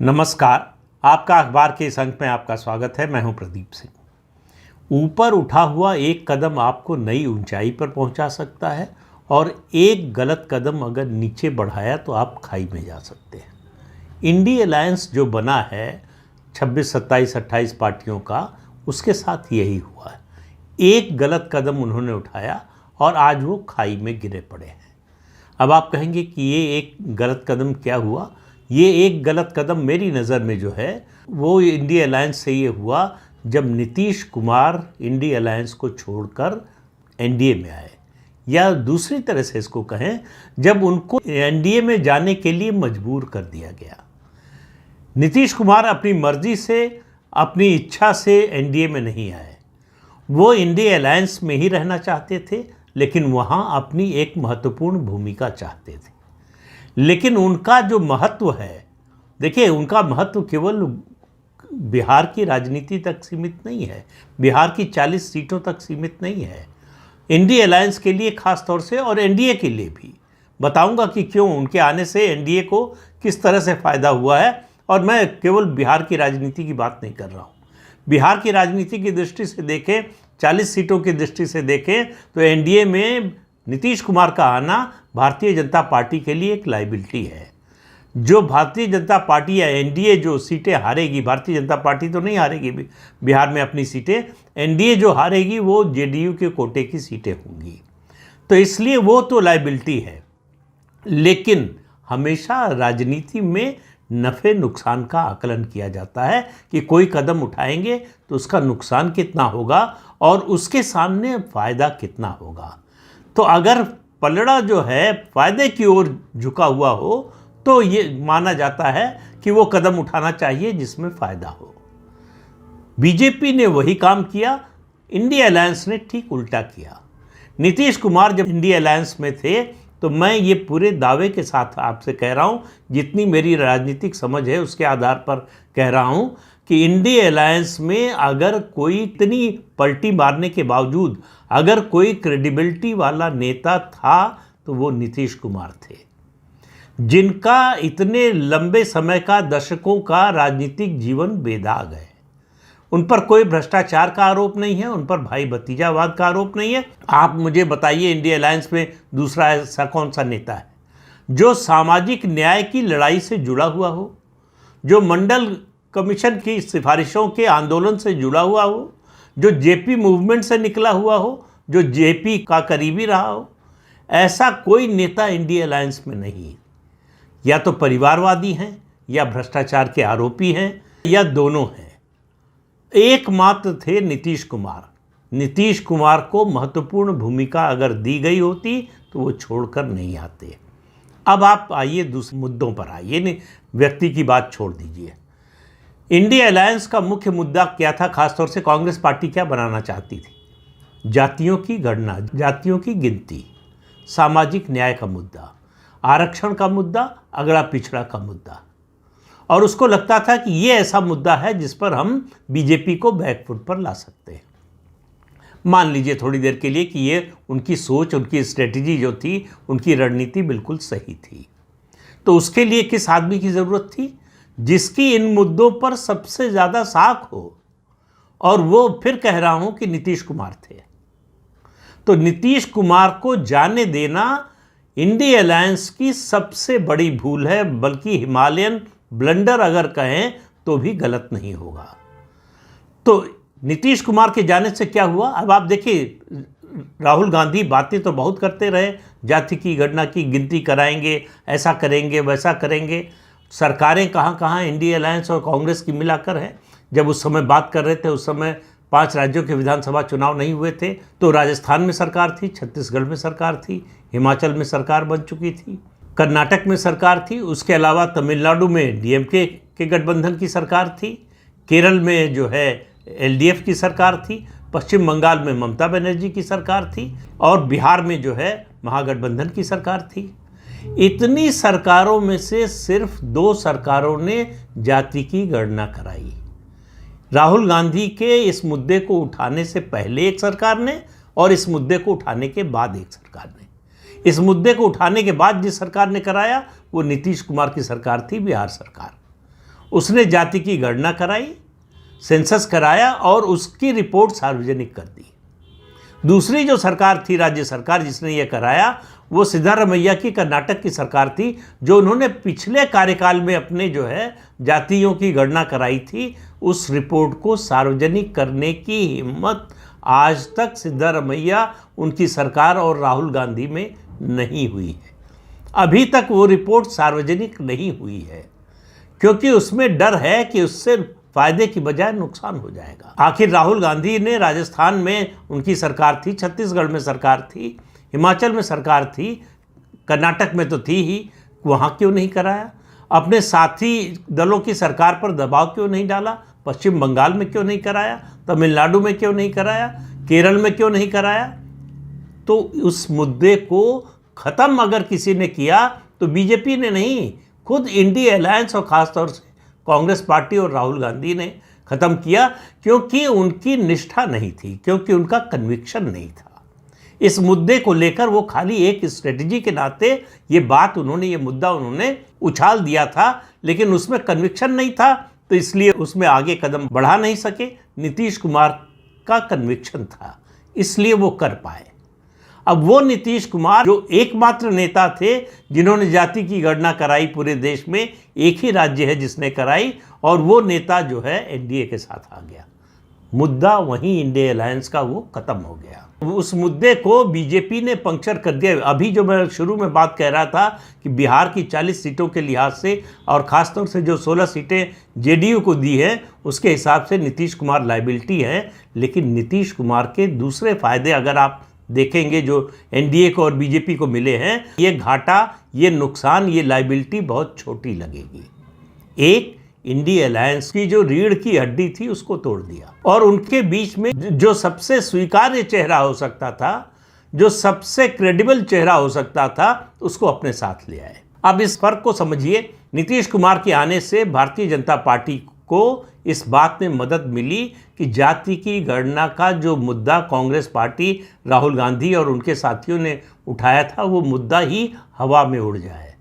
नमस्कार। आपका अखबार के इस अंक में आपका स्वागत है। मैं हूं प्रदीप सिंह। ऊपर उठा हुआ एक कदम आपको नई ऊंचाई पर पहुंचा सकता है और एक गलत कदम अगर नीचे बढ़ाया तो आप खाई में जा सकते हैं। इंडी अलायंस जो बना है 26, 27, 28 पार्टियों का, उसके साथ यही हुआ है। एक गलत कदम उन्होंने उठाया और आज वो खाई में गिरे पड़े हैं। अब आप कहेंगे कि ये एक गलत कदम क्या हुआ? ये एक गलत कदम मेरी नज़र में जो है वो इंडी अलायंस से ये हुआ जब नीतीश कुमार इंडी अलायंस को छोड़कर एनडीए में आए, या दूसरी तरह से इसको कहें जब उनको एनडीए में जाने के लिए मजबूर कर दिया गया। नीतीश कुमार अपनी मर्जी से, अपनी इच्छा से एनडीए में नहीं आए। वो इंडी अलायंस में ही रहना चाहते थे, लेकिन वहाँ अपनी एक महत्वपूर्ण भूमिका चाहते थे। लेकिन उनका जो महत्व है, देखिए, उनका महत्व केवल बिहार की राजनीति तक सीमित नहीं है, बिहार की 40 सीटों तक सीमित नहीं है। इंडी अलायंस के लिए खास तौर से और एनडीए के लिए भी बताऊंगा कि क्यों उनके आने से एनडीए को किस तरह से फ़ायदा हुआ है। और मैं केवल बिहार की राजनीति की बात नहीं कर रहा हूँ। बिहार की राजनीति की दृष्टि से देखें, 40 सीटों की दृष्टि से देखें तो एनडीए में नीतीश कुमार का आना भारतीय जनता पार्टी के लिए एक लायबिलिटी है। जो भारतीय जनता पार्टी या एनडीए जो सीटें हारेगी, भारतीय जनता पार्टी तो नहीं हारेगी बिहार में अपनी सीटें, एनडीए जो हारेगी वो जेडीयू के कोटे की सीटें होंगी। तो इसलिए वो तो लायबिलिटी है। लेकिन हमेशा राजनीति में नफ़े नुकसान का आकलन किया जाता है कि कोई कदम उठाएंगे तो उसका नुकसान कितना होगा और उसके सामने फ़ायदा कितना होगा। तो अगर पलड़ा जो है फ़ायदे की ओर झुका हुआ हो तो ये माना जाता है कि वो कदम उठाना चाहिए जिसमें फ़ायदा हो। बीजेपी ने वही काम किया, इंडी अलायंस ने ठीक उल्टा किया। नीतीश कुमार जब इंडी अलायंस में थे तो मैं ये पूरे दावे के साथ आपसे कह रहा हूँ, जितनी मेरी राजनीतिक समझ है उसके आधार पर कह रहा हूँ कि इंडी अलायंस में अगर कोई इतनी पलटी मारने के बावजूद अगर कोई क्रेडिबिलिटी वाला नेता था तो वो नीतीश कुमार थे, जिनका इतने लंबे समय का, दशकों का राजनीतिक जीवन बेदाग है। उन पर कोई भ्रष्टाचार का आरोप नहीं है, उन पर भाई भतीजावाद का आरोप नहीं है। आप मुझे बताइए इंडी अलायंस में दूसरा ऐसा कौन सा नेता है जो सामाजिक न्याय की लड़ाई से जुड़ा हुआ हो, जो मंडल कमीशन की सिफारिशों के आंदोलन से जुड़ा हुआ हो, जो जेपी मूवमेंट से निकला हुआ हो, जो जेपी का करीबी रहा हो। ऐसा कोई नेता इंडी अलायंस में नहीं। या तो परिवारवादी हैं, या भ्रष्टाचार के आरोपी हैं, या दोनों हैं। एकमात्र थे नीतीश कुमार। नीतीश कुमार को महत्वपूर्ण भूमिका अगर दी गई होती तो वो छोड़कर नहीं आते। अब आप आइए दूसरे मुद्दों पर आइए, नहीं व्यक्ति की बात छोड़ दीजिए। इंडी अलायंस का मुख्य मुद्दा क्या था? खासतौर से कांग्रेस पार्टी क्या बनाना चाहती थी? जातियों की गणना, जातियों की गिनती, सामाजिक न्याय का मुद्दा, आरक्षण का मुद्दा, अगड़ा पिछड़ा का मुद्दा। और उसको लगता था कि ये ऐसा मुद्दा है जिस पर हम बीजेपी को बैकफुट पर ला सकते हैं। मान लीजिए थोड़ी देर के लिए कि ये उनकी सोच, उनकी स्ट्रेटजी जो थी, उनकी रणनीति बिल्कुल सही थी। तो उसके लिए किस आदमी की ज़रूरत थी? जिसकी इन मुद्दों पर सबसे ज़्यादा साख हो। और वो फिर कह रहा हूँ कि नीतीश कुमार थे। तो नीतीश कुमार को जाने देना इंडी अलायंस की सबसे बड़ी भूल है, बल्कि हिमालयन ब्लंडर अगर कहें तो भी गलत नहीं होगा। तो नीतीश कुमार के जाने से क्या हुआ? अब आप देखिए, राहुल गांधी बातें तो बहुत करते रहे, जाति की गणना की गिनती कराएंगे, ऐसा करेंगे, वैसा करेंगे। सरकारें कहाँ कहाँ इंडी अलायंस और कांग्रेस की मिलाकर है। जब उस समय बात कर रहे थे, उस समय 5 राज्यों के विधानसभा चुनाव नहीं हुए थे, तो राजस्थान में सरकार थी, छत्तीसगढ़ में सरकार थी, हिमाचल में सरकार बन चुकी थी, कर्नाटक में सरकार थी, उसके अलावा तमिलनाडु में डीएमके के गठबंधन की सरकार थी, केरल में जो है एलडीएफ की सरकार थी, पश्चिम बंगाल में ममता बनर्जी की सरकार थी, और बिहार में जो है महागठबंधन की सरकार थी। इतनी सरकारों में से सिर्फ 2 सरकारों ने जाति की गणना कराई। राहुल गांधी के इस मुद्दे को उठाने से पहले एक सरकार ने, और इस मुद्दे को उठाने के बाद एक सरकार ने। इस मुद्दे को उठाने के बाद जिस सरकार ने कराया वो नीतीश कुमार की सरकार थी, बिहार सरकार। उसने जाति की गणना कराई, सेंसस कराया और उसकी रिपोर्ट सार्वजनिक कर दी। दूसरी जो सरकार थी, राज्य सरकार, जिसने ये कराया, वो सिद्धारमैया की कर्नाटक की सरकार थी, जो उन्होंने पिछले कार्यकाल में अपने जो है जातियों की गणना कराई थी, उस रिपोर्ट को सार्वजनिक करने की हिम्मत आज तक सिद्धारमैया, उनकी सरकार और राहुल गांधी में नहीं हुई है। अभी तक वो रिपोर्ट सार्वजनिक नहीं हुई है, क्योंकि उसमें डर है कि उससे फायदे की बजाय नुकसान हो जाएगा। आखिर राहुल गांधी ने राजस्थान में उनकी सरकार थी, छत्तीसगढ़ में सरकार थी, हिमाचल में सरकार थी, कर्नाटक में तो थी ही, वहाँ क्यों नहीं कराया? अपने साथी दलों की सरकार पर दबाव क्यों नहीं डाला? पश्चिम बंगाल में क्यों नहीं कराया? तमिलनाडु में क्यों नहीं कराया? केरल में क्यों नहीं कराया? तो उस मुद्दे को ख़त्म अगर किसी ने किया तो बीजेपी ने नहीं, खुद इंडिया अलायंस और ख़ासतौर से कांग्रेस पार्टी और राहुल गांधी ने ख़त्म किया, क्योंकि उनकी निष्ठा नहीं थी, क्योंकि उनका कन्विक्शन नहीं था। इस मुद्दे को लेकर वो खाली एक स्ट्रेटजी के नाते ये मुद्दा उन्होंने उछाल दिया था, लेकिन उसमें कन्विक्शन नहीं था, तो इसलिए उसमें आगे कदम बढ़ा नहीं सके। नीतीश कुमार का कन्विक्शन था, इसलिए वो कर पाए। अब वो नीतीश कुमार जो एकमात्र नेता थे जिन्होंने जाति की गणना कराई पूरे देश में, एक ही राज्य है जिसने कराई, और वो नेता जो है एनडीए के साथ आ गया। मुद्दा वहीं इंडिया अलायंस का वो खत्म हो गया। उस मुद्दे को बीजेपी ने पंक्चर कर दिया। अभी जो मैं शुरू में बात कह रहा था कि बिहार की 40 सीटों के लिहाज से और ख़ासतौर से जो 16 सीटें जेडीयू को दी है, उसके हिसाब से नीतीश कुमार लायबिलिटी है। लेकिन नीतीश कुमार के दूसरे फायदे अगर आप देखेंगे जो एनडीए को और बीजेपी को मिले हैं, ये घाटा, ये नुकसान, ये लायबिलिटी बहुत छोटी लगेगी। एक, इंडिया अलायंस की जो रीढ़ की हड्डी थी उसको तोड़ दिया, और उनके बीच में जो सबसे स्वीकार्य चेहरा हो सकता था, जो सबसे क्रेडिबल चेहरा हो सकता था, उसको अपने साथ ले आए। अब इस फर्क को समझिए। नीतीश कुमार के आने से भारतीय जनता पार्टी को इस बात में मदद मिली कि जाति की गणना का जो मुद्दा कांग्रेस पार्टी, राहुल गांधी और उनके साथियों ने उठाया था, वो मुद्दा ही हवा में उड़ जाए।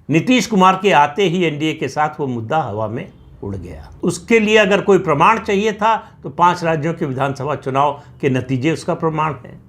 नीतीश कुमार के आते ही एनडीए के साथ वो मुद्दा हवा में उड़ गया। उसके लिए अगर कोई प्रमाण चाहिए था तो 5 राज्यों के विधानसभा चुनाव के नतीजे उसका प्रमाण है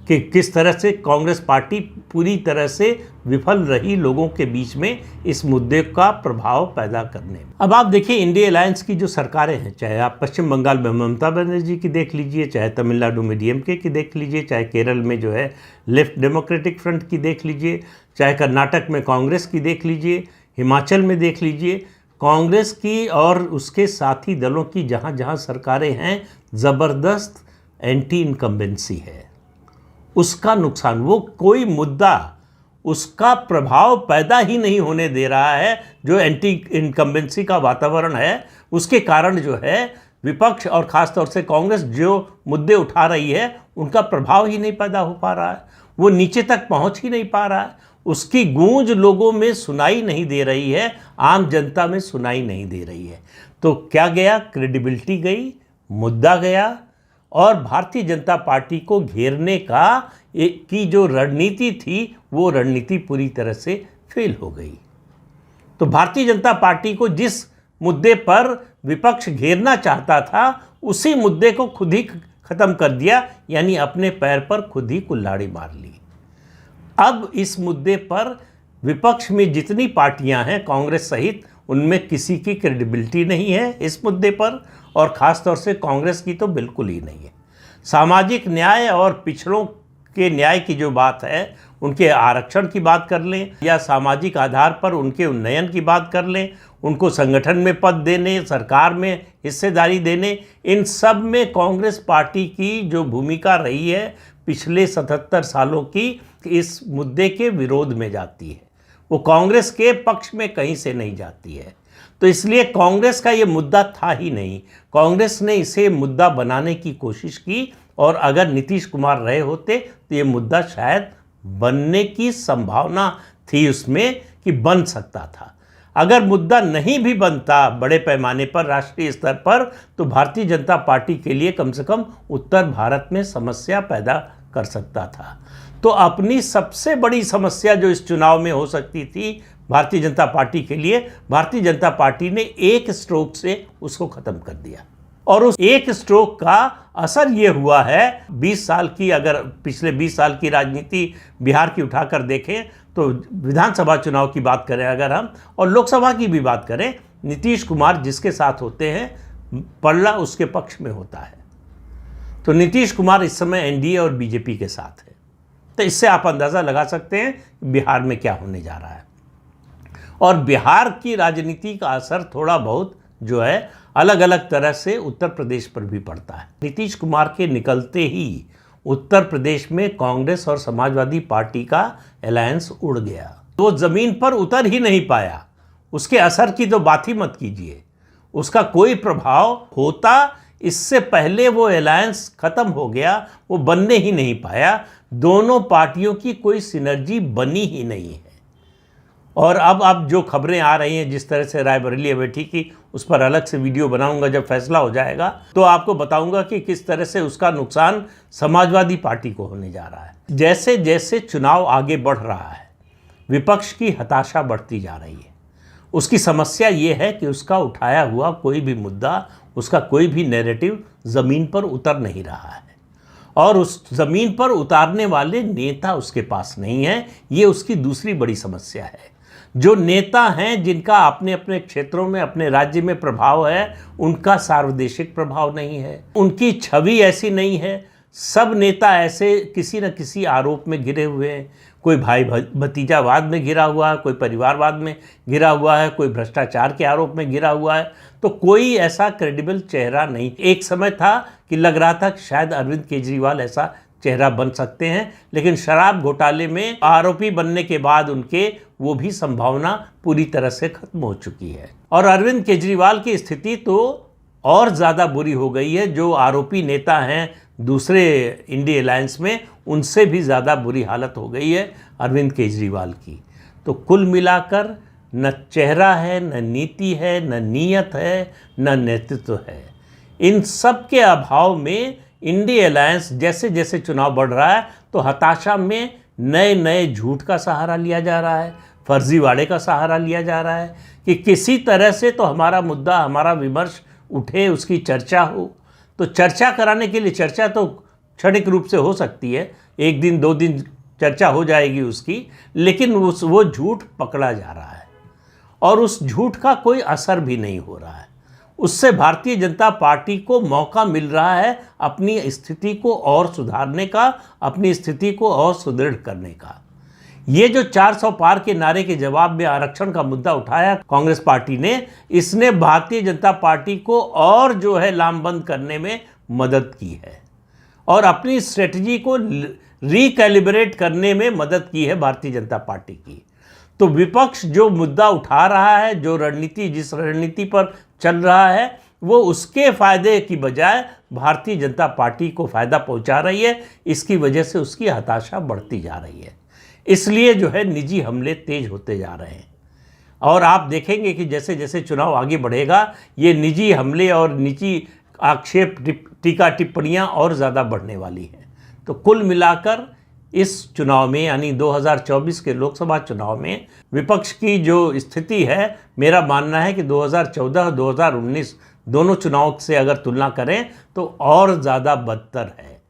कि किस तरह से कांग्रेस पार्टी पूरी तरह से विफल रही लोगों के बीच में इस मुद्दे का प्रभाव पैदा करने में। अब आप देखिए, इंडिया अलायंस की जो सरकारें हैं, चाहे आप पश्चिम बंगाल में ममता बनर्जी की देख लीजिए, चाहे तमिलनाडु में डीएमके की देख लीजिए, चाहे केरल में जो है लेफ्ट डेमोक्रेटिक फ्रंट की देख लीजिए, चाहे कर्नाटक में कांग्रेस की देख लीजिए, हिमाचल में देख लीजिए, कांग्रेस की और उसके साथी दलों की जहाँ जहाँ सरकारें हैं, ज़बरदस्त एंटी इनकम्बेंसी है। उसका नुकसान, वो कोई मुद्दा उसका प्रभाव पैदा ही नहीं होने दे रहा है। जो एंटी इनकम्बेंसी का वातावरण है, उसके कारण जो है विपक्ष और ख़ासतौर से कांग्रेस जो मुद्दे उठा रही है, उनका प्रभाव ही नहीं पैदा हो पा रहा है, वो नीचे तक पहुंच ही नहीं पा रहा है, उसकी गूंज लोगों में सुनाई नहीं दे रही है, आम जनता में सुनाई नहीं दे रही है। तो क्या गया? क्रेडिबिलिटी गई, मुद्दा गया, और भारतीय जनता पार्टी को घेरने की जो रणनीति थी, वो रणनीति पूरी तरह से फेल हो गई। तो भारतीय जनता पार्टी को जिस मुद्दे पर विपक्ष घेरना चाहता था, उसी मुद्दे को खुद ही खत्म कर दिया, यानी अपने पैर पर खुद ही कुल्हाड़ी मार ली। अब इस मुद्दे पर विपक्ष में जितनी पार्टियां हैं, कांग्रेस सहित, उनमें किसी की क्रेडिबिलिटी नहीं है इस मुद्दे पर, और ख़ास तौर से कांग्रेस की तो बिल्कुल ही नहीं है। सामाजिक न्याय और पिछड़ों के न्याय की जो बात है, उनके आरक्षण की बात कर लें या सामाजिक आधार पर उनके उन्नयन की बात कर लें, उनको संगठन में पद देने, सरकार में हिस्सेदारी देने, इन सब में कांग्रेस पार्टी की जो भूमिका रही है पिछले 77 सालों की, इस मुद्दे के विरोध में जाती है। वो कांग्रेस के पक्ष में कहीं से नहीं जाती है। तो इसलिए कांग्रेस का ये मुद्दा था ही नहीं। कांग्रेस ने इसे मुद्दा बनाने की कोशिश की, और अगर नीतीश कुमार रहे होते तो ये मुद्दा शायद बनने की संभावना थी उसमें, कि बन सकता था। अगर मुद्दा नहीं भी बनता बड़े पैमाने पर, राष्ट्रीय स्तर पर, तो भारतीय जनता पार्टी के लिए कम से कम उत्तर भारत में समस्या पैदा कर सकता था। तो अपनी सबसे बड़ी समस्या जो इस चुनाव में हो सकती थी, भारतीय जनता पार्टी के लिए। भारतीय जनता पार्टी ने एक स्ट्रोक से उसको ख़त्म कर दिया और उस एक स्ट्रोक का असर ये हुआ है 20 साल की, अगर पिछले 20 साल की राजनीति बिहार की उठाकर देखें तो विधानसभा चुनाव की बात करें अगर हम और लोकसभा की भी बात करें, नीतीश कुमार जिसके साथ होते हैं पल्ला उसके पक्ष में होता है। तो नीतीश कुमार इस समय एनडीए और बीजेपी के साथ है। तो इससे आप अंदाज़ा लगा सकते हैं बिहार में क्या होने जा रहा है। और बिहार की राजनीति का असर थोड़ा बहुत जो है अलग अलग तरह से उत्तर प्रदेश पर भी पड़ता है। नीतीश कुमार के निकलते ही उत्तर प्रदेश में कांग्रेस और समाजवादी पार्टी का अलायंस उड़ गया। वो ज़मीन पर उतर ही नहीं पाया। उसके असर की तो बात ही मत कीजिए, उसका कोई प्रभाव होता इससे पहले वो अलायंस ख़त्म हो गया, वो बनने ही नहीं पाया। दोनों पार्टियों की कोई सिनर्जी बनी ही नहीं है। और अब जो खबरें आ रही हैं जिस तरह से रायबरेली अमेठी की, उस पर अलग से वीडियो बनाऊंगा जब फैसला हो जाएगा, तो आपको बताऊंगा कि किस तरह से उसका नुकसान समाजवादी पार्टी को होने जा रहा है। जैसे जैसे चुनाव आगे बढ़ रहा है विपक्ष की हताशा बढ़ती जा रही है। उसकी समस्या ये है कि उसका उठाया हुआ कोई भी मुद्दा, उसका कोई भी नैरेटिव ज़मीन पर उतर नहीं रहा है और उस ज़मीन पर उतारने वाले नेता उसके पास नहीं है। ये उसकी दूसरी बड़ी समस्या है। जो नेता हैं जिनका अपने अपने क्षेत्रों में, अपने राज्य में प्रभाव है, उनका सार्वदेशिक प्रभाव नहीं है, उनकी छवि ऐसी नहीं है। सब नेता ऐसे किसी न किसी आरोप में घिरे हुए हैं। कोई भाई भतीजावाद में घिरा हुआ है, कोई परिवारवाद में घिरा हुआ है, कोई भ्रष्टाचार के आरोप में घिरा हुआ है। तो कोई ऐसा क्रेडिबल चेहरा नहीं। एक समय था कि लग रहा था कि शायद अरविंद केजरीवाल ऐसा चेहरा बन सकते हैं, लेकिन शराब घोटाले में आरोपी बनने के बाद उनके वो भी संभावना पूरी तरह से खत्म हो चुकी है। और अरविंद केजरीवाल की स्थिति तो और ज़्यादा बुरी हो गई है। जो आरोपी नेता हैं दूसरे इंडिया अलायंस में, उनसे भी ज़्यादा बुरी हालत हो गई है अरविंद केजरीवाल की। तो कुल मिलाकर न चेहरा है, न नीति है, न नीयत है, न नेतृत्व है। इन सब के अभाव में इंडिया अलायंस जैसे जैसे चुनाव बढ़ रहा है तो हताशा में नए नए झूठ का सहारा लिया जा रहा है, फर्जीवाड़े का सहारा लिया जा रहा है कि किसी तरह से तो हमारा मुद्दा, हमारा विमर्श उठे, उसकी चर्चा हो। तो चर्चा कराने के लिए चर्चा तो क्षणिक रूप से हो सकती है, एक दिन 2 दिन चर्चा हो जाएगी उसकी, लेकिन वो झूठ पकड़ा जा रहा है और उस झूठ का कोई असर भी नहीं हो रहा है। उससे भारतीय जनता पार्टी को मौका मिल रहा है अपनी स्थिति को और सुधारने का, अपनी स्थिति को और सुदृढ़ करने का। ये जो 400 पार के नारे के जवाब में आरक्षण का मुद्दा उठाया कांग्रेस पार्टी ने, इसने भारतीय जनता पार्टी को और जो है लामबंद करने में मदद की है और अपनी स्ट्रेटजी को रिकैलिब्रेट करने में मदद की है भारतीय जनता पार्टी की। तो विपक्ष जो मुद्दा उठा रहा है, जो रणनीति, जिस रणनीति पर चल रहा है, वो उसके फ़ायदे की बजाय भारतीय जनता पार्टी को फ़ायदा पहुंचा रही है। इसकी वजह से उसकी हताशा बढ़ती जा रही है। इसलिए जो है निजी हमले तेज होते जा रहे हैं और आप देखेंगे कि जैसे जैसे चुनाव आगे बढ़ेगा ये निजी हमले और निजी आक्षेप, टीका टिप्पणियाँ और ज़्यादा बढ़ने वाली हैं। तो कुल मिलाकर इस चुनाव में यानी 2024 के लोकसभा चुनाव में विपक्ष की जो स्थिति है, मेरा मानना है कि 2014 और 2019 दोनों चुनाव से अगर तुलना करें तो और ज़्यादा बदतर है।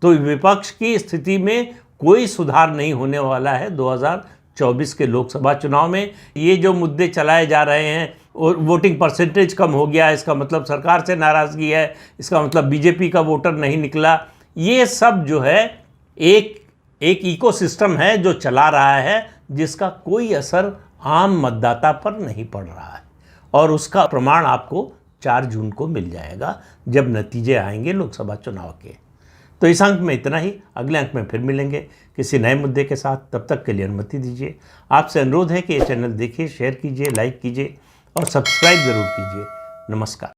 तो विपक्ष की स्थिति में कोई सुधार नहीं होने वाला है 2024 के लोकसभा चुनाव में। ये जो मुद्दे चलाए जा रहे हैं और वोटिंग परसेंटेज कम हो गया, इसका मतलब सरकार से नाराज़गी है, इसका मतलब बीजेपी का वोटर नहीं निकला, ये सब जो है एक इकोसिस्टम है जो चला रहा है जिसका कोई असर आम मतदाता पर नहीं पड़ रहा है और उसका प्रमाण आपको 4 जून को मिल जाएगा जब नतीजे आएंगे लोकसभा चुनाव के। तो इस अंक में इतना ही। अगले अंक में फिर मिलेंगे किसी नए मुद्दे के साथ। तब तक के लिए अनुमति दीजिए। आपसे अनुरोध है कि ये चैनल देखिए, शेयर कीजिए, लाइक कीजिए और सब्सक्राइब ज़रूर कीजिए। नमस्कार।